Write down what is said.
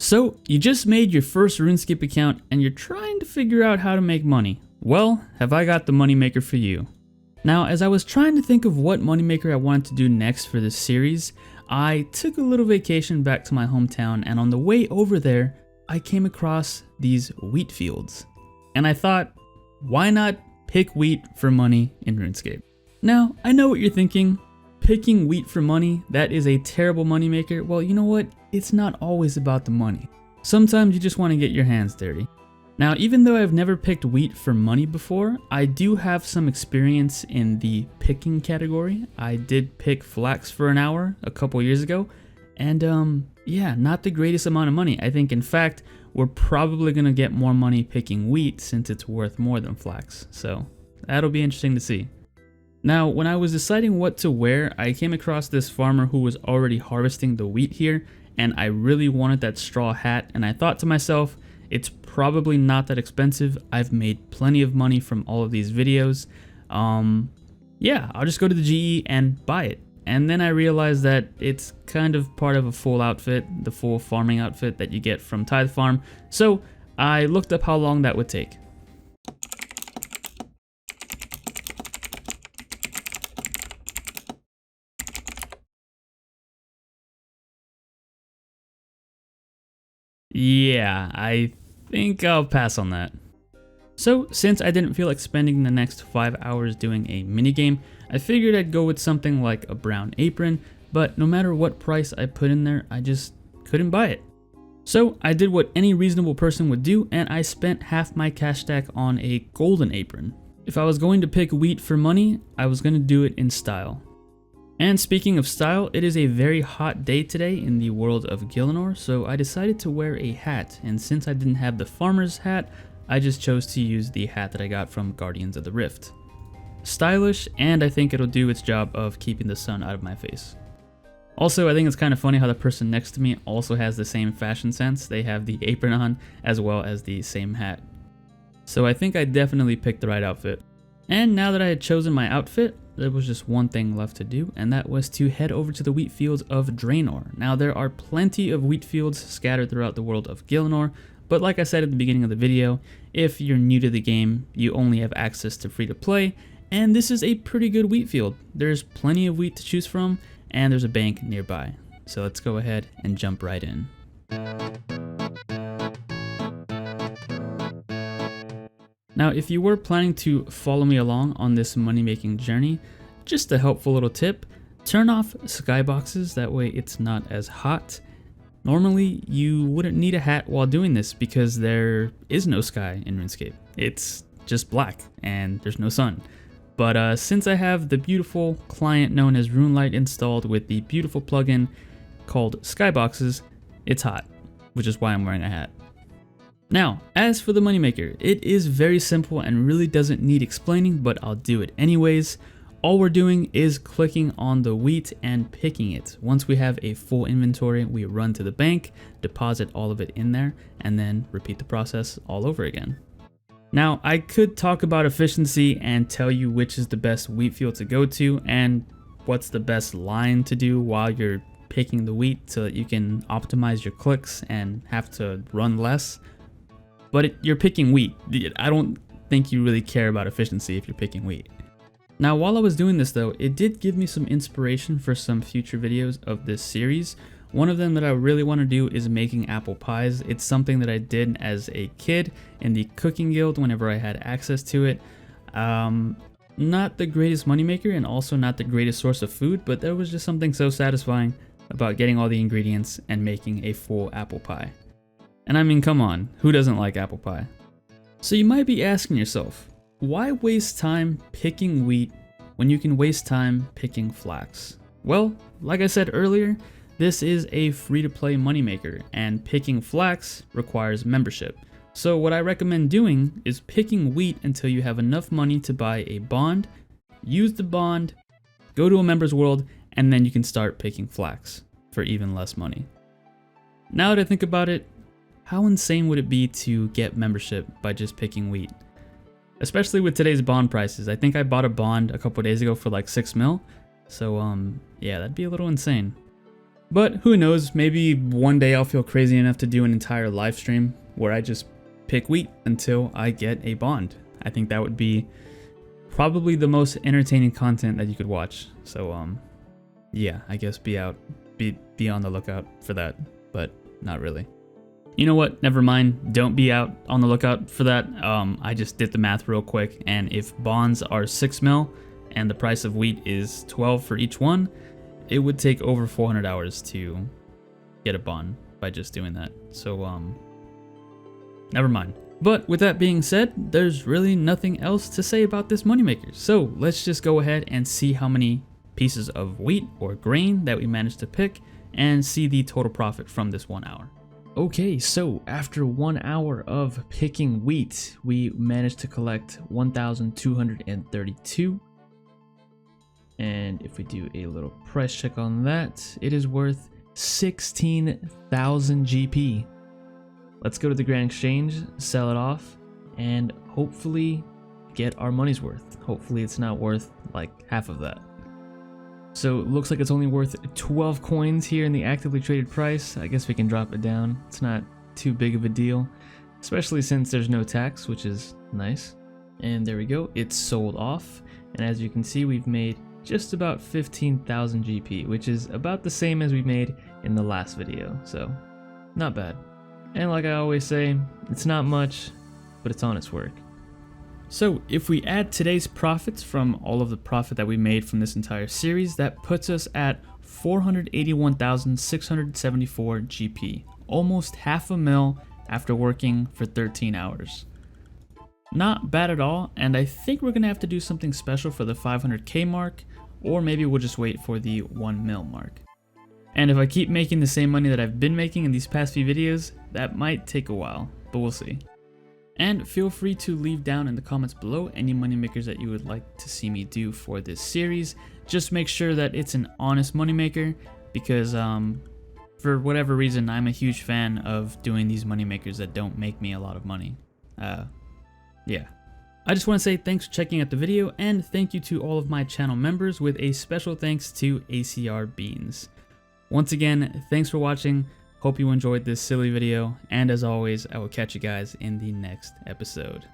So, you just made your first Runescape account and you're trying to figure out how to make money. Well, have I got the moneymaker for you. Now, as I was trying to think of what moneymaker I wanted to do next for this series, I took a little vacation back to my hometown, and on the way over there, I came across these wheat fields. And I thought, why not pick wheat for money in RuneScape? Now, I know what you're thinking. Picking wheat for money, that is a terrible moneymaker. Well, you know what? It's not always about the money. Sometimes you just want to get your hands dirty. Now, even though I've never picked wheat for money before, I do have some experience in the picking category. I did pick flax for an hour a couple years ago, and yeah, not the greatest amount of money. I think, in fact, we're probably going to get more money picking wheat since it's worth more than flax. So that'll be interesting to see. Now, when I was deciding what to wear, I came across this farmer who was already harvesting the wheat here, and I really wanted that straw hat, and I thought to myself, it's probably not that expensive. I've made plenty of money from all of these videos. Yeah, I'll just go to the GE and buy it. And then I realized that it's kind of part of a full outfit, the full farming outfit that you get from Tithe Farm. So I looked up how long that would take. Yeah, I think I'll pass on that. So, since I didn't feel like spending the next 5 hours doing a minigame, I figured I'd go with something like a brown apron, but no matter what price I put in there, I just couldn't buy it. So, I did what any reasonable person would do, and I spent half my cash stack on a golden apron. If I was going to pick wheat for money, I was going to do it in style. And speaking of style, it is a very hot day today in the world of Gielinor, so I decided to wear a hat, and since I didn't have the farmer's hat, I just chose to use the hat that I got from Guardians of the Rift. Stylish, and I think it'll do its job of keeping the sun out of my face. Also, I think it's kind of funny how the person next to me also has the same fashion sense. They have the apron on as well as the same hat. So I think I definitely picked the right outfit. And now that I had chosen my outfit, there was just one thing left to do, and that was to head over to the wheat fields of Draenor. Now, there are plenty of wheat fields scattered throughout the world of Gielinor, but like I said at the beginning of the video, if you're new to the game, you only have access to free-to-play, and this is a pretty good wheat field. There's plenty of wheat to choose from, and there's a bank nearby. So let's go ahead and jump right in. Now, if you were planning to follow me along on this money-making journey, just a helpful little tip, turn off skyboxes, that way it's not as hot. Normally, you wouldn't need a hat while doing this because there is no sky in RuneScape. It's just black and there's no sun. But since I have the beautiful client known as Lawliet installed with the beautiful plugin called Skyboxes, it's hot, which is why I'm wearing a hat. Now, as for the moneymaker, it is very simple and really doesn't need explaining, but I'll do it anyways. All we're doing is clicking on the wheat and picking it. Once we have a full inventory, we run to the bank, deposit all of it in there, and then repeat the process all over again. Now, I could talk about efficiency and tell you which is the best wheat field to go to and what's the best line to do while you're picking the wheat so that you can optimize your clicks and have to run less. But you're picking wheat. I don't think you really care about efficiency if you're picking wheat. Now, while I was doing this though, it did give me some inspiration for some future videos of this series. One of them that I really want to do is making apple pies. It's something that I did as a kid in the cooking guild whenever I had access to it. Not the greatest moneymaker and also not the greatest source of food, but there was just something so satisfying about getting all the ingredients and making a full apple pie. And I mean, come on, who doesn't like apple pie? So you might be asking yourself, why waste time picking wheat when you can waste time picking flax? Well, like I said earlier, this is a free-to-play moneymaker, and picking flax requires membership. So what I recommend doing is picking wheat until you have enough money to buy a bond, use the bond, go to a member's world, and then you can start picking flax for even less money. Now that I think about it, how insane would it be to get membership by just picking wheat? Especially with today's bond prices. I think I bought a bond a couple days ago for like 6 mil. So yeah, that'd be a little insane. But who knows, maybe one day I'll feel crazy enough to do an entire live stream where I just pick wheat until I get a bond. I think that would be probably the most entertaining content that you could watch. So yeah, I guess be on the lookout for that, but not really. You know what? Never mind. Don't be out on the lookout for that. I just did the math real quick, and if bonds are 6 mil and the price of wheat is 12 for each one, it would take over 400 hours to get a bond by just doing that. So never mind. But with that being said, there's really nothing else to say about this moneymaker. So let's just go ahead and see how many pieces of wheat or grain that we managed to pick and see the total profit from this 1 hour. Okay, so after 1 hour of picking wheat, we managed to collect 1,232. And if we do a little price check on that, it is worth 16,000 GP. Let's go to the Grand Exchange, sell it off, and hopefully get our money's worth. Hopefully it's not worth like half of that. So it looks like it's only worth 12 coins here in the actively traded price. I guess we can drop it down. It's not too big of a deal, especially since there's no tax, which is nice. And there we go, it's sold off. And as you can see, we've made just about 15,000 GP, which is about the same as we made in the last video. So not bad. And like I always say, it's not much, but it's honest work. So if we add today's profits from all of the profit that we made from this entire series, that puts us at 481,674 GP, almost half a mil after working for 13 hours. Not bad at all, and I think we're gonna have to do something special for the 500k mark, or maybe we'll just wait for the 1 mil mark. And if I keep making the same money that I've been making in these past few videos, that might take a while, but we'll see. And feel free to leave down in the comments below any moneymakers that you would like to see me do for this series. Just make sure that it's an honest moneymaker, because for whatever reason, I'm a huge fan of doing these moneymakers that don't make me a lot of money. Yeah. I just want to say thanks for checking out the video, and thank you to all of my channel members, with a special thanks to ACR Beans. Once again, thanks for watching. Hope you enjoyed this silly video, and as always, I will catch you guys in the next episode.